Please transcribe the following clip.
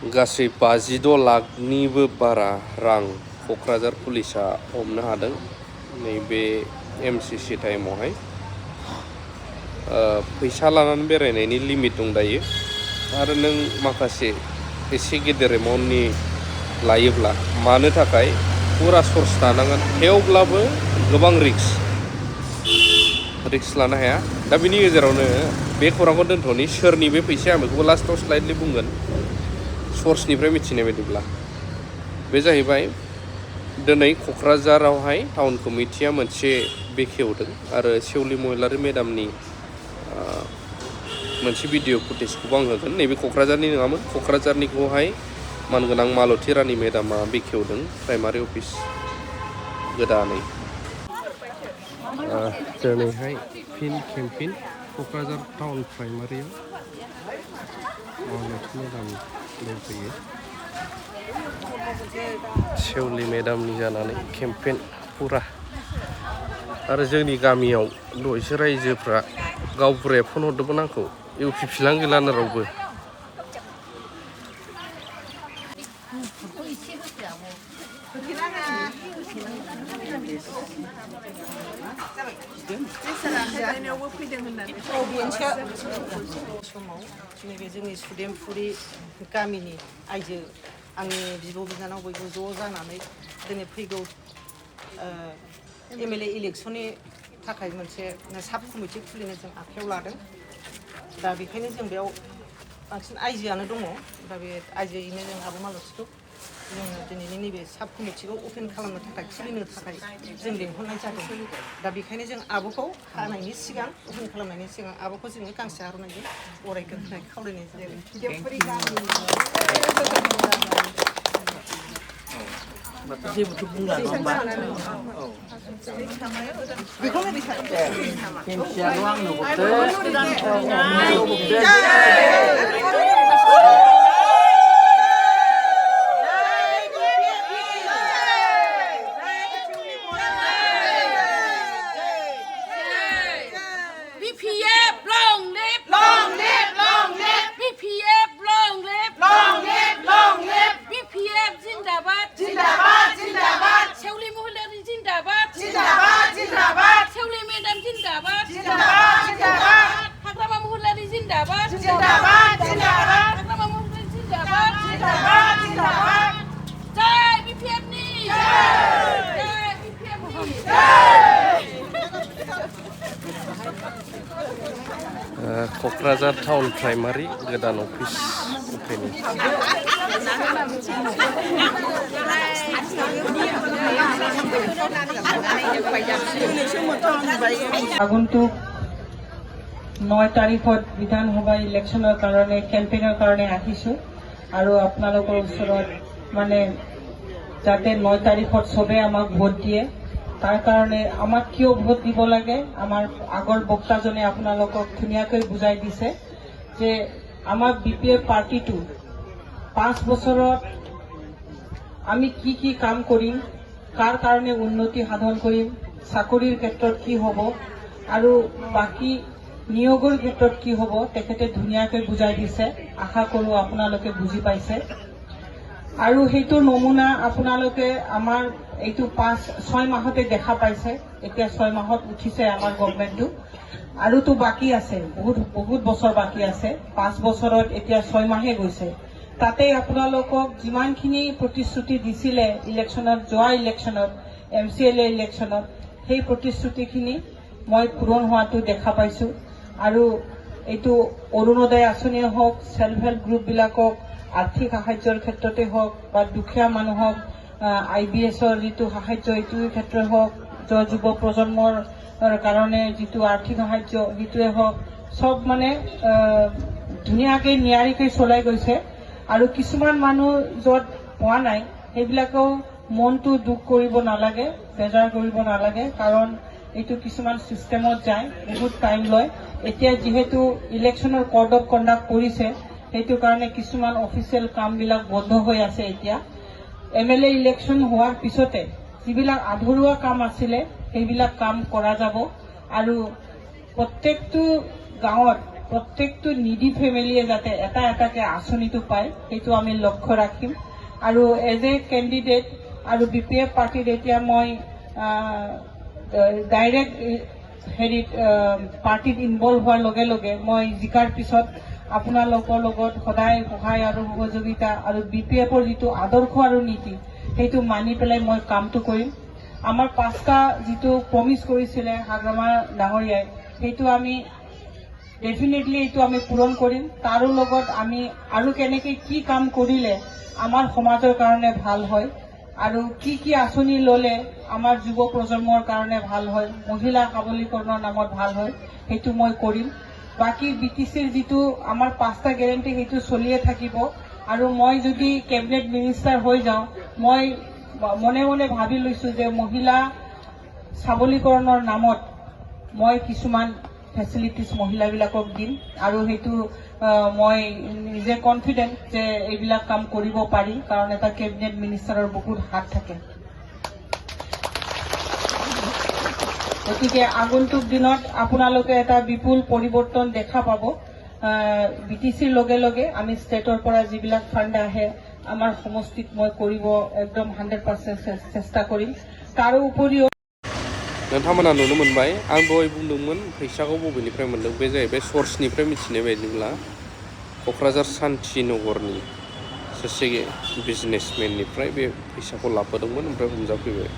गासै 56 लाखनिबो बारा रां क'क्राझार पुलिसा हमनो हादों नैबे MCC टाइमावहाय। फैसा लानानै बेरायनायनि लिमिट दं दायो आरो नों माखासे एसे गेदेर एमाउन्टनि लायोब्ला मानो थाखाय फुरा सर्स थानांगोन, थेवब्लाबो गोबां रिक्स लानो हाया। दा बिनि गेजेरावनो बे खौरांखौ दोनथ'नि, सोरनि बे फैसाया आं बेखौबो लास्टआव स्लाइडलि बुंगोन। सर्सनिफ्राय मिथिनाय बायदिब्ला बे जाहैबाय दिनै क'क्राझारावहाय टाउन कमिटिया मोनसे बेखेवदों आरो सेवलि महिलारि मेडामनि मोनसे भिडिअ फुटेजखौबो आं होगोन। नैबे क'क्राझारनि नङामोन, क'क्राझारनिखौहाय मानगोनां मालती मेडामा बेखेवदों प्राइमारि अफिस गोदानै। दिनैहाय फिन केम्पिन क'क्राझार टाउन प्राइमारियाव मालती मेडाम दंफैयो। सेवलि मेडामनि जानानै केम्पेन फुरा। आरो जोंनि गामियाव दहायसो रायजोफ्रा गावबुराया फन हरदोंमोन आंखौ, एवफिफिलां गैलानो रावबो। समाव नैबे जोंनि सुदेमफुरि गामिनि आइजो आंनि बिब' बिनानाव बयबो ज' जानानै दिनै फैगौ MLA इलेक्सननि थाखाय मोनसे साब कमिटि खुलिनो जों आखायाव लादों। दा बेखायनो जों बेयाव बांसिन आइजोआनो दङ। दा बे आइजोयैनो जों आब' मालतीखौ जोङो दिनैनि नैबे साब कमिटिखौ अपेन खालामनो थाखाय खुलिनो थाखाय जों लिंहरनाय जादों। दा बेखायनो जों आब'खौ हानायनि सिगां अपेन खालामनायनि सिगां आब'खौ जोङो गांसे आर'नाइजों बरायगोन होननानै खावलायनाय जादों। जेबोथ' बुंला नङा होमबा? केमसियाल' आंनो हरदो। BPF long live, long live, long live. BPF long live, long live, long live. BPF जिंदाबाद, जिंदाबाद, जिंदाबाद. सेवलि महिलारि जिंदाबाद, जिंदाबाद, जिंदाबाद. सेवलि मेडाम जिंदाबाद, जिंदाबाद, जिंदाबाद. हाग्रामा महिलारि जिंदाबाद, जिंदाबाद, जिंदाबाद. हाग्रामा महिलारि जिंदाबाद, जिंदाबाद, जिंदाबाद. जय BPF नि जय, जय BPF नि जय. क'क्राझार टाउन प्राइमारि गोदान अफिस अपेनिं। আগন্তুক 9 তাৰিখত বিধানসভা ইলেকশ্যনৰ কাৰণে কেম্পেইনৰ কাৰণে আহিছোঁ আৰু আপোনালোকৰ ওচৰত মানে যাতে 9 তাৰিখত সবে আমাক ভোট দিয়ে, তাৰ কাৰণে আমাক কিয় ভোট দিব লাগে আমাৰ আগৰ বক্তাজনে আপোনালোকক ধুনীয়াকৈ বুজাই দিছে যে আমাৰ BPF পাৰ্টিটো 5 বছৰত আমি কি কি কাম কৰিম, কাৰ কাৰণে উন্নতি সাধন কৰিম, চাকৰিৰ ক্ষেত্ৰত কি হ'ব আৰু বাকি নিয়োগৰ ক্ষেত্ৰত কি হ'ব তেখেতে ধুনীয়াকৈ বুজাই দিছে। আশা কৰোঁ আপোনালোকে বুজি পাইছে আৰু সেইটো নমুনা আপোনালোকে আমাৰ এইটো 5-6 মাহতে দেখা পাইছে। এতিয়া 6 মাহত উঠিছে আমাৰ গভৰ্ণমেণ্টটো আৰু তো বাকি আছে, বহুত বছৰ বাকি আছে। 5 বছৰত এতিয়া 6 মাহে গৈছে। তাতে আপোনালোকক যিমানখিনি প্ৰতিশ্ৰুতি দিছিলে ইলেকশ্যনত, যোৱা ইলেকশ্যনত MCLA ইলেকশ্যনত, সেই প্ৰতিশ্ৰুতিখিনি মই পূৰণ হোৱাটো দেখা পাইছোঁ। আৰু এইটো অৰুণোদয় আঁচনিয়ে হওক, সেল্ফ হেল্প গ্ৰুপবিলাকক আৰ্থিক সাহায্যৰ ক্ষেত্ৰতে হওক বা দুখীয়া মানুহক IBSৰ যিটো সাহায্য এইটোৰ ক্ষেত্ৰই হওক, যুৱ প্ৰজন্মৰ কাৰণে যিটো আৰ্থিক সাহায্য সেইটোৱে হওক, সব মানে ধুনীয়াকৈ নিয়াৰিকৈ চলাই গৈছে। আৰু কিছুমান মানুহ য'ত পোৱা নাই সেইবিলাকেও মনটো দুখ কৰিব নালাগে, বেজাৰ কৰিব নালাগে, কাৰণ এইটো কিছুমান চিষ্টেমত যায়, বহুত টাইম লয়। এতিয়া যিহেতু ইলেকশ্যনৰ কোড অফ কণ্ডাক্ট কৰিছে, সেইটো কাৰণে কিছুমান অফিচিয়েল কামবিলাক বন্ধ হৈ আছে। এতিয়া MLA ইলেকশ্যন হোৱাৰ পিছতে যিবিলাক আধৰুৱা কাম আছিলে সেইবিলাক কাম কৰা যাব আৰু প্ৰত্যেকটো গাঁৱত প্ৰত্যেকটো নিডি ফেমিলিয়ে যাতে এটা এটাকে আঁচনিটো পায় সেইটো আমি লক্ষ্য ৰাখিম আৰু এজ এ কেণ্ডিডেট আৰু BPF পাৰ্টিত এতিয়া মই ডাইৰেক্ট হেৰিত পাৰ্টিত ইনভলভ হোৱাৰ লগে লগে মই জিকাৰ পিছত আপোনালোকৰ লগত সদায় সহায় আৰু সহযোগিতা আৰু BPFৰ যিটো আদৰ্শ আৰু নীতি সেইটো মানি পেলাই মই কামটো কৰিম আমাৰ 5টা যিটো প্ৰমিছ কৰিছিলে হাগ্ৰামা ডাঙৰীয়াই সেইটো আমি ডেফিনেটলি এইটো আমি পূৰণ কৰিম তাৰো লগত আমি আৰু কেনেকৈ কি কাম কৰিলে আমাৰ সমাজৰ কাৰণে ভাল হয় আৰু কি আঁচনি ল'লে আমাৰ যুৱ প্ৰজন্মৰ কাৰণে ভাল হয় মহিলা সবলীকৰণৰ নামত ভাল হয় সেইটো মই কৰিম বাকি BTCৰ যিটো আমাৰ 5টা গ্যাৰান্টি সেইটো চলিয়ে থাকিব আৰু মই যদি কেবিনেট মিনিষ্টাৰ হৈ যাওঁ মই মনে মনে ভাবি লৈছো যে মহিলা সবলীকৰণৰ নামত মই কিছুমান ফেচিলিটিজ মহিলাবিলাকক দিম আৰু সেইটো মই নিজে কনফিডেন্ট যে এইবিলাক কাম কৰিব পাৰি কাৰণ এটা কেবিনেট মিনিষ্টাৰৰ বহুত হাত থাকে গতিকে আগন্তুক দিনত আপোনালোকে এটা বিপুল পৰিৱৰ্তন দেখা পাব BTCৰ লগে লগে আমি ষ্টেটৰ পৰা যিবিলাক ফাণ্ড আহে আমাৰ সমষ্টিত মই কৰিব একদম 100% চেষ্টা কৰিম তাৰো উপৰিও नोंथांमोना नुनो मोनबाय आं दहाय बुंदोंमोन फैसाखौ बबेनिफ्राय मोन्दों बे जाहैबाय सर्सनिफ्राय मिथिनाय बायदिब्ला क'क्राझार शान्तिनगरनि सासे बिजनेसमेननिफ्राय बे फैसाखौ लाबोदोंमोन ओमफ्राय हमजाफैबाय